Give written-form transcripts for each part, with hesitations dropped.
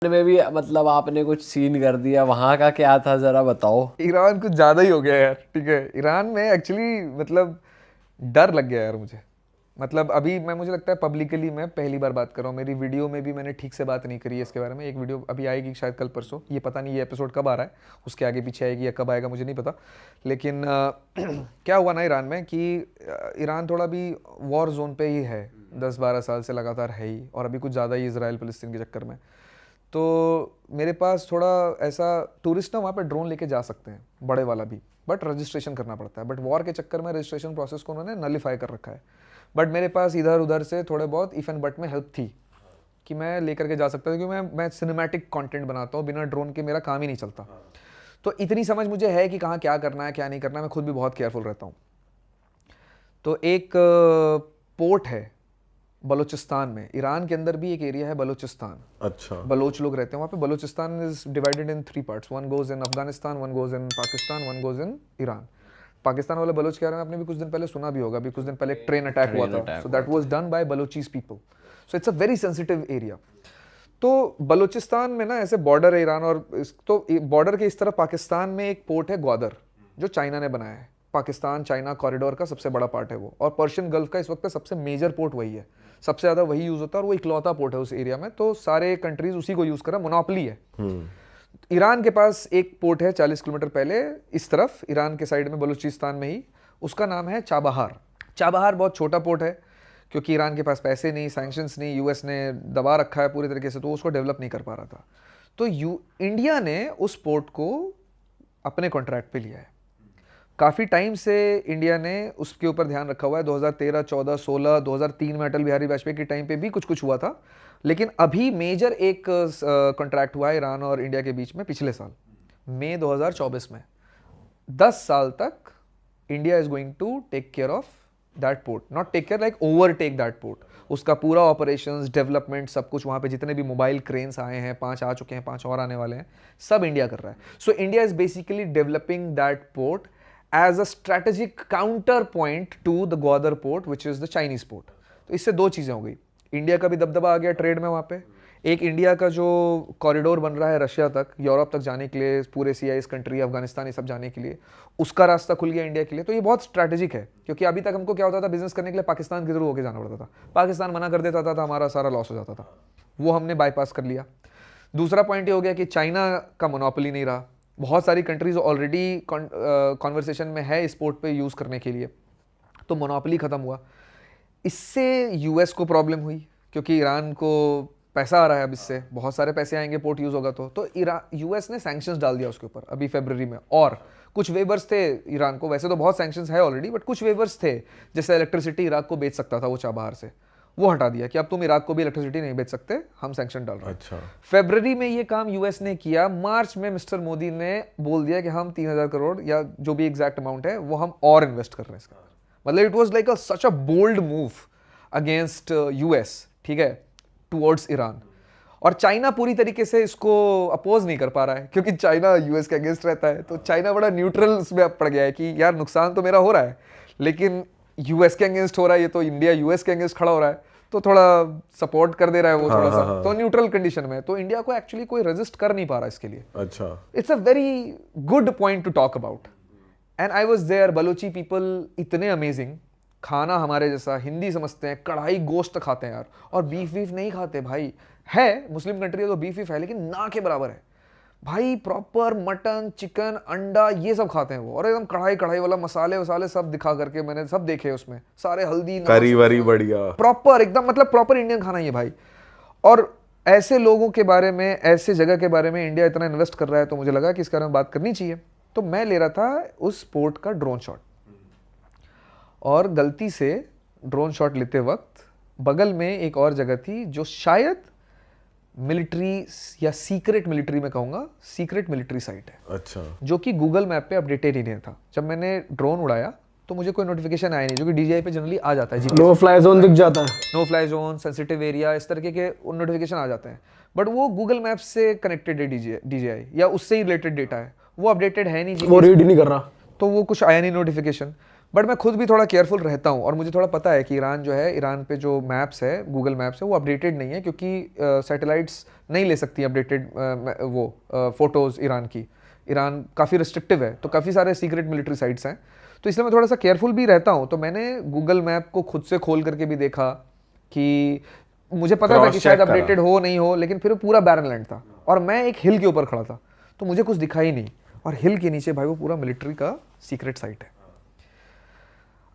में भी मतलब आपने कुछ सीन कर दिया, वहां का क्या था जरा बताओ। ईरान कुछ ज़्यादा ही हो गया यार, ठीक है। ईरान में एक्चुअली मतलब डर लग गया यार मुझे। मतलब अभी मुझे लगता है पब्लिकली मैं पहली बार बात कर रहा हूँ। मेरी वीडियो में भी मैंने ठीक से बात नहीं करी है इसके बारे में। एक वीडियो अभी आएगी शायद कल परसों, ये पता नहीं ये एपिसोड कब आ रहा है, उसके आगे पीछे आएगी या कब आएगा मुझे नहीं पता। लेकिन क्या हुआ ना ईरान में कि ईरान थोड़ा भी वॉर जोन पे ही है, 10-12 साल से लगातार है ही, और अभी कुछ ज़्यादा ही इसराइल फ़लस्तीन के चक्कर में। तो मेरे पास थोड़ा ऐसा टूरिस्ट ना वहाँ पे ड्रोन लेके जा सकते हैं, बड़े वाला भी, बट रजिस्ट्रेशन करना पड़ता है। बट वॉर के चक्कर में रजिस्ट्रेशन प्रोसेस को उन्होंने नलीफाई कर रखा है। बट मेरे पास इधर उधर से थोड़े बहुत इफ एंड बट में हेल्प थी कि मैं लेकर के जा सकता था, क्योंकि मैं सिनेमैटिक कंटेंट बनाता हूँ, बिना ड्रोन के मेरा काम ही नहीं चलता। तो इतनी समझ मुझे है कि कहाँ क्या करना है क्या नहीं करना है। मैं खुद भी बहुत केयरफुल रहता हूँ। तो एक पोर्ट है बलूचिस्तान में, ईरान के अंदर भी एक एरिया है बलूचिस्तान। अच्छा। बलोच लोग रहते हैं वहाँ पे। Balochistan is divided in 3 parts, one goes in Afghanistan, one goes in Pakistan, one goes in Iran. Pakistan वाले बलोच के बारे में आपने भी कुछ दिन पहले सुना भी होगा, अभी कुछ दिन पहले एक ट्रेन अटैक हुआ था, so that was done by Balochis people. So it's a very sensitive area. तो बलूचिस्तान में ना ऐसे बॉर्डर है ईरान और तो बॉर्डर के इस तरफ पाकिस्तान में एक पोर्ट है ग्वादर, जो चाइना ने बनाया है। पाकिस्तान चाइना कॉरिडोर का सबसे बड़ा पार्ट है वो, और पर्शियन गल्फ का इस वक्त सबसे मेजर पोर्ट वही है, सबसे ज़्यादा वही यूज़ होता है, और वो इकलौता पोर्ट है उस एरिया में। तो सारे कंट्रीज उसी को यूज़ कर रहा है, मोनोपोली है। ईरान के पास एक पोर्ट है 40 किलोमीटर पहले इस तरफ, ईरान के साइड में बलूचिस्तान में ही, उसका नाम है चाबहार। चाबहार बहुत छोटा पोर्ट है, क्योंकि ईरान के पास पैसे नहीं, सैंक्शंस नहीं, यूएस ने दबा रखा है पूरी तरीके से, तो उसको डेवलप नहीं कर पा रहा था। तो इंडिया ने उस पोर्ट को अपने कॉन्ट्रैक्ट पे लिया है। काफ़ी टाइम से इंडिया ने उसके ऊपर ध्यान रखा हुआ है। 2013, 14, 16, 2003 में अटल बिहारी वाजपेयी के टाइम पे भी कुछ कुछ हुआ था, लेकिन अभी मेजर एक कॉन्ट्रैक्ट हुआ है ईरान और इंडिया के बीच में पिछले साल मई 2024 में। 10 साल तक India is going to take care of that port, not take care like overtake that port. उसका पूरा ऑपरेशंस, डेवलपमेंट, सब कुछ वहाँ पे जितने भी मोबाइल क्रेन्स आए हैं, 5 आ चुके हैं, 5 और आने वाले हैं, सब इंडिया कर रहा है। So India is basically developing that port as a strategic counter point to the Gwadar port which is the Chinese port. तो इससे दो चीज़ें हो गई, इंडिया का भी दबदबा आ गया ट्रेड में वहाँ पे, एक इंडिया का जो कॉरिडोर बन रहा है रशिया तक, यूरोप तक जाने के लिए, पूरे CIS कंट्री, अफगानिस्तान, ये सब जाने के लिए, उसका रास्ता खुल गया इंडिया के लिए। तो ये बहुत स्ट्रैटेजिक है, क्योंकि अभी तक हमको क्या होता था, बिजनेस करने के लिए पाकिस्तान के थ्रू होकर जाना पड़ता था, पाकिस्तान मना कर देता था, तो हमारा सारा लॉस हो जाता था, वो हमने बाईपास कर लिया। दूसरा पॉइंट ये हो गया कि चाइना का मोनोपोली नहीं रहा, बहुत सारी कंट्रीज ऑलरेडी कॉन्वर्सेशन में है इस पोर्ट पे यूज़ करने के लिए, तो मोनोपोली ख़त्म हुआ। इससे US को प्रॉब्लम हुई, क्योंकि ईरान को पैसा आ रहा है, अब इससे बहुत सारे पैसे आएंगे, पोर्ट यूज़ होगा तो US ने सैंक्शंस डाल दिया उसके ऊपर अभी फरवरी में, और कुछ वेवर्स थे ईरान को, वैसे तो बहुत सैंक्शंस है ऑलरेडी, बट कुछ वेवर्स थे, जैसे इलेक्ट्रिसिटी इराक को बेच सकता था वो चाबहार से, वो हटा दिया कि अब तुम इराक को भी इलेक्ट्रिसिटी नहीं बेच सकते, हम सैंक्शन डाल रहे हैं। अच्छा। फरवरी में ये काम US ने किया, मार्च में मिस्टर मोदी ने बोल दिया कि हम 3000 करोड़ या जो भी एग्जैक्ट अमाउंट है वो हम और इन्वेस्ट कर रहे हैं इसके अंदर। मतलब it was like such a bold move against US, ठीक है, टुवर्ड्स ईरान। और चाइना पूरी तरीके से इसको अपोज नहीं कर पा रहा है, क्योंकि चाइना US के अगेंस्ट रहता है, तो चाइना बड़ा न्यूट्रल उसमें अब पड़ गया है कि यार नुकसान तो मेरा हो रहा है, लेकिन US के अगेंस्ट हो रहा है, ये तो इंडिया US के अगेंस्ट खड़ा हो रहा है, तो थोड़ा सपोर्ट कर दे रहा है वो, थोड़ा सा तो न्यूट्रल कंडीशन में, तो इंडिया को एक्चुअली कोई रेजिस्ट कर नहीं पा रहा इसके लिए। अच्छा। It's a very good point to talk about, and I was there. Baluchi people इतने अमेजिंग, खाना हमारे जैसा, हिंदी समझते हैं, कढ़ाई गोश्त खाते हैं यार, और बीफ वीफ नहीं खाते भाई, है मुस्लिम कंट्री है तो बीफ वीफ है, लेकिन ना के बराबर है भाई। प्रॉपर मटन, चिकन, अंडा, ये सब खाते हैं वो, और एकदम कढ़ाई कढ़ाई वाला, मसाले वसाले सब दिखा करके मैंने सब देखे उसमें, सारे हल्दी, करी वरी बढ़िया, प्रॉपर एकदम, मतलब प्रॉपर इंडियन खाना ये भाई। और ऐसे लोगों के बारे में, ऐसे जगह के बारे में इंडिया इतना इन्वेस्ट कर रहा है, तो मुझे लगा कि इसके बारे में बात करनी चाहिए। तो मैं ले रहा था उस पोर्ट का ड्रोन शॉट, और गलती से ड्रोन शॉट लेते वक्त बगल में एक और जगह थी जो शायद मिलिट्री या सीक्रेट मिलिट्री, में कहूँगा सीक्रेट मिलिट्री साइट है। अच्छा। जो कि गूगल मैप पे अपडेटेड ही नहीं था। जब मैंने ड्रोन उड़ाया तो मुझे कोई नोटिफिकेशन आया नहीं, जो कि DJI पे जनरली आ जाता है, नो फ्लाई जोन दिख जाता है, no fly zone, sensitive area, इस तरीके के नोटिफिकेशन आ जाते हैं, बट वो गूगल मैप से कनेक्टेड है DJI या उससे ही रिलेटेड डेटा है, वो अपडेटेड है नहीं, वो रीड ही नहीं कर रहा, तो वो कुछ आया नहीं नोटिफिकेशन। बट मैं खुद भी थोड़ा केयरफुल रहता हूँ, और मुझे थोड़ा पता है कि ईरान जो है, ईरान पे जो मैप्स है, गूगल मैप्स है, वो अपडेटेड नहीं है, क्योंकि सैटेलाइट्स नहीं ले सकती अपडेटेड वो फोटोज़ ईरान की। ईरान काफ़ी रिस्ट्रिक्टिव है, तो काफ़ी सारे सीक्रेट मिलिट्री साइट्स हैं, तो इसलिए मैं थोड़ा सा केयरफुल भी रहता हूँ। तो मैंने गूगल मैप को खुद से खोल करके भी देखा कि मुझे पता था कि शायद अपडेटेड हो नहीं हो, लेकिन फिर वो पूरा बैरन लैंड था और मैं एक हिल के ऊपर खड़ा था, तो मुझे कुछ दिखा ही नहीं, और हिल के नीचे भाई वो पूरा मिलिट्री का सीक्रेट साइट है।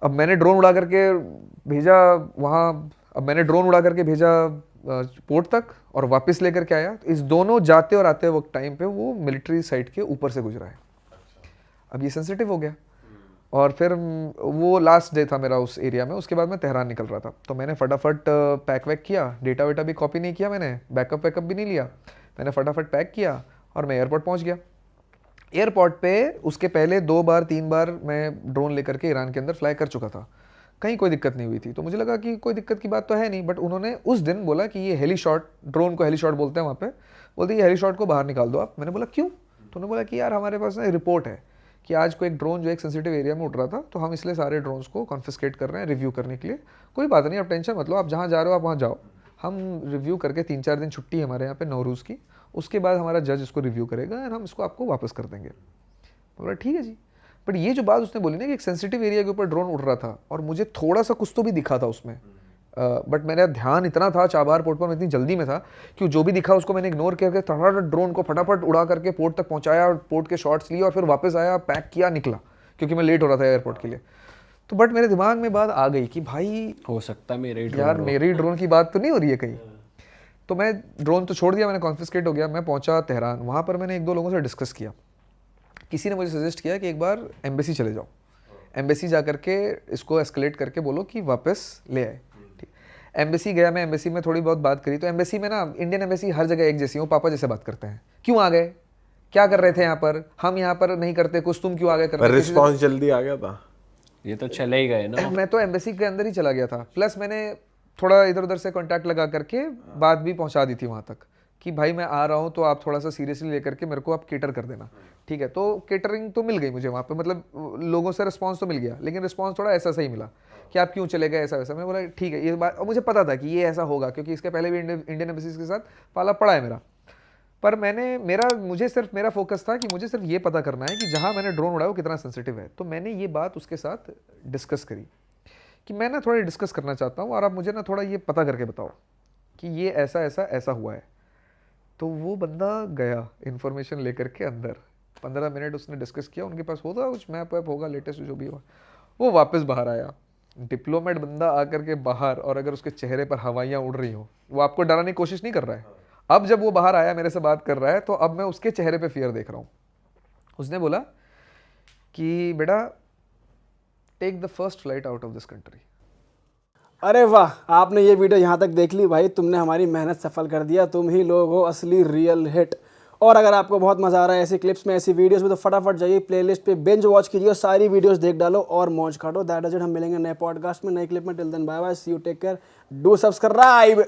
अब मैंने ड्रोन उड़ा करके भेजा वहाँ, पोर्ट तक और वापस लेकर के आया, तो इस दोनों जाते और आते वक्त टाइम पे वो मिलिट्री साइट के ऊपर से गुजरा है। अब ये सेंसिटिव हो गया, और फिर वो लास्ट डे था मेरा उस एरिया में, उसके बाद मैं तेहरान निकल रहा था, तो मैंने फटाफट पैक वैक किया, डेटा वेटा भी कॉपी नहीं किया मैंने, बैकअप वैकअप भी नहीं लिया, मैंने फटाफट पैक किया और मैं एयरपोर्ट पहुंच गया। एयरपोर्ट पे उसके पहले 2 बार 3 बार मैं ड्रोन लेकर के ईरान के अंदर फ्लाई कर चुका था, कहीं कोई दिक्कत नहीं हुई थी, तो मुझे लगा कि कोई दिक्कत की बात तो है नहीं। बट उन्होंने उस दिन बोला कि ये हेली शॉट, ड्रोन को हेली शॉट बोलते हैं वहाँ पे, बोलते ये हेली शॉट को बाहर निकाल दो आप। मैंने बोला क्यों? तो उन्होंने बोला कि यार हमारे पास ना रिपोर्ट है कि आज को एक ड्रोन जो एक सेंसिटिव एरिया में उड़ रहा था, तो हम इसलिए सारे ड्रोन्स को कॉन्फिस्केट कर रहे हैं रिव्यू करने के लिए। कोई बात नहीं, आप टेंशन मत लो, आप जहाँ जा रहे हो आप वहाँ जाओ, हम रिव्यू करके 3-4 दिन छुट्टी है हमारे यहाँ पे नौरूज़ की, उसके बाद हमारा जज इसको रिव्यू करेगा और हम इसको आपको वापस कर देंगे। बोला ठीक है जी। बट ये जो बात उसने बोली ना कि एक सेंसिटिव एरिया के ऊपर ड्रोन उड़ रहा था, और मुझे थोड़ा सा कुछ तो भी दिखा था उसमें, बट मेरा ध्यान इतना था चाबहार पोर्ट पर, मैं इतनी जल्दी में था कि जो भी दिखा उसको मैंने इग्नोर करके फटाफट ड्रोन को फटाफट उड़ा करके पोर्ट तक पहुंचाया, पोर्ट के शॉट्स लिए और फिर वापस आया, पैक किया, निकला, क्योंकि मैं लेट हो रहा था एयरपोर्ट के लिए। तो बट मेरे दिमाग में बात आ गई कि भाई हो सकता है मेरे यार मेरी ड्रोन की बात तो नहीं हो रही है कहीं। तो मैं ड्रोन तो छोड़ दिया, मैंने कॉन्फिस्केट हो गया, मैं पहुंचा तेहरान। वहाँ पर मैंने 1-2 लोगों से डिस्कस किया, किसी ने मुझे सजेस्ट किया कि एक बार एम्बेसी चले जाओ, एम्बेसी जा करके इसको एस्केलेट करके बोलो कि वापस ले आए। ठीक, एम्बेसी गया मैं, एम्बेसी में थोड़ी बहुत बात करी, तो एम्बेसी में ना, इंडियन एम्बेसी हर जगह एक जैसी हो, पापा जैसे बात करते हैं, क्यों आ गए, क्या कर रहे थे यहाँ पर, हम यहाँ पर नहीं करते कुछ, तुम क्यों आ गए करने। रिस्पॉन्स जल्दी आ गया था, ये तो चले ही गए ना। मैं तो एम्बेसी के अंदर ही चला गया था, प्लस मैंने थोड़ा इधर उधर से कॉन्टैक्ट लगा करके बात भी पहुंचा दी थी वहाँ तक कि भाई मैं आ रहा हूँ, तो आप थोड़ा सा सीरियसली लेकर के मेरे को आप केटर कर देना। ठीक है, तो केटरिंग तो मिल गई मुझे वहाँ पे, मतलब लोगों से रिस्पांस तो मिल गया, लेकिन रिस्पांस थोड़ा ऐसा सही मिला कि आप क्यों चले गए, ऐसा वैसा। मैंने बोला ठीक है ये बात, और मुझे पता था कि ये ऐसा होगा, क्योंकि इसके पहले भी इंडियन एम्बेसी के साथ पाला पड़ा है मेरा। पर मुझे सिर्फ मेरा फोकस था कि मुझे सिर्फ ये पता करना है कि जहाँ मैंने ड्रोन उड़ाया वो कितना सेंसिटिव है। तो मैंने ये बात उसके साथ डिस्कस करी कि मैं ना थोड़ा डिस्कस करना चाहता हूँ, और आप मुझे ना थोड़ा ये पता करके बताओ कि ये ऐसा ऐसा ऐसा हुआ है। तो वो बंदा गया इन्फॉर्मेशन लेकर के अंदर, 15 मिनट उसने डिस्कस किया, उनके पास होगा कुछ मैप वैप होगा लेटेस्ट जो भी हुआ, वो वापस बाहर आया। डिप्लोमेट बंदा आकर के बाहर, और अगर उसके चेहरे पर हवाइयाँ उड़ रही हो, वो आपको डराने की कोशिश नहीं कर रहा है। अब जब वो बाहर आया मेरे से बात कर रहा है, तो अब मैं उसके चेहरे पे फियर देख रहा हूँ। उसने बोला कि बेटा take the first flight out of this country. अरे वाह, आपने ये वीडियो यहाँ तक देख ली भाई, तुमने हमारी मेहनत सफल कर दिया, तुम ही लोग हो असली रियल हिट। और अगर आपको बहुत मज़ा आ रहा है ऐसी क्लिप्स में, ऐसी वीडियोस में, तो फटाफट जाइए प्लेलिस्ट पे बिंज वॉच कीजिए, सारी वीडियोस देख डालो और मौज काटो। दैट इज इट, हम मिलेंगे नए पॉडकास्ट में, नए क्लिप में। Till then bye bye, see you, take care, do subscribe.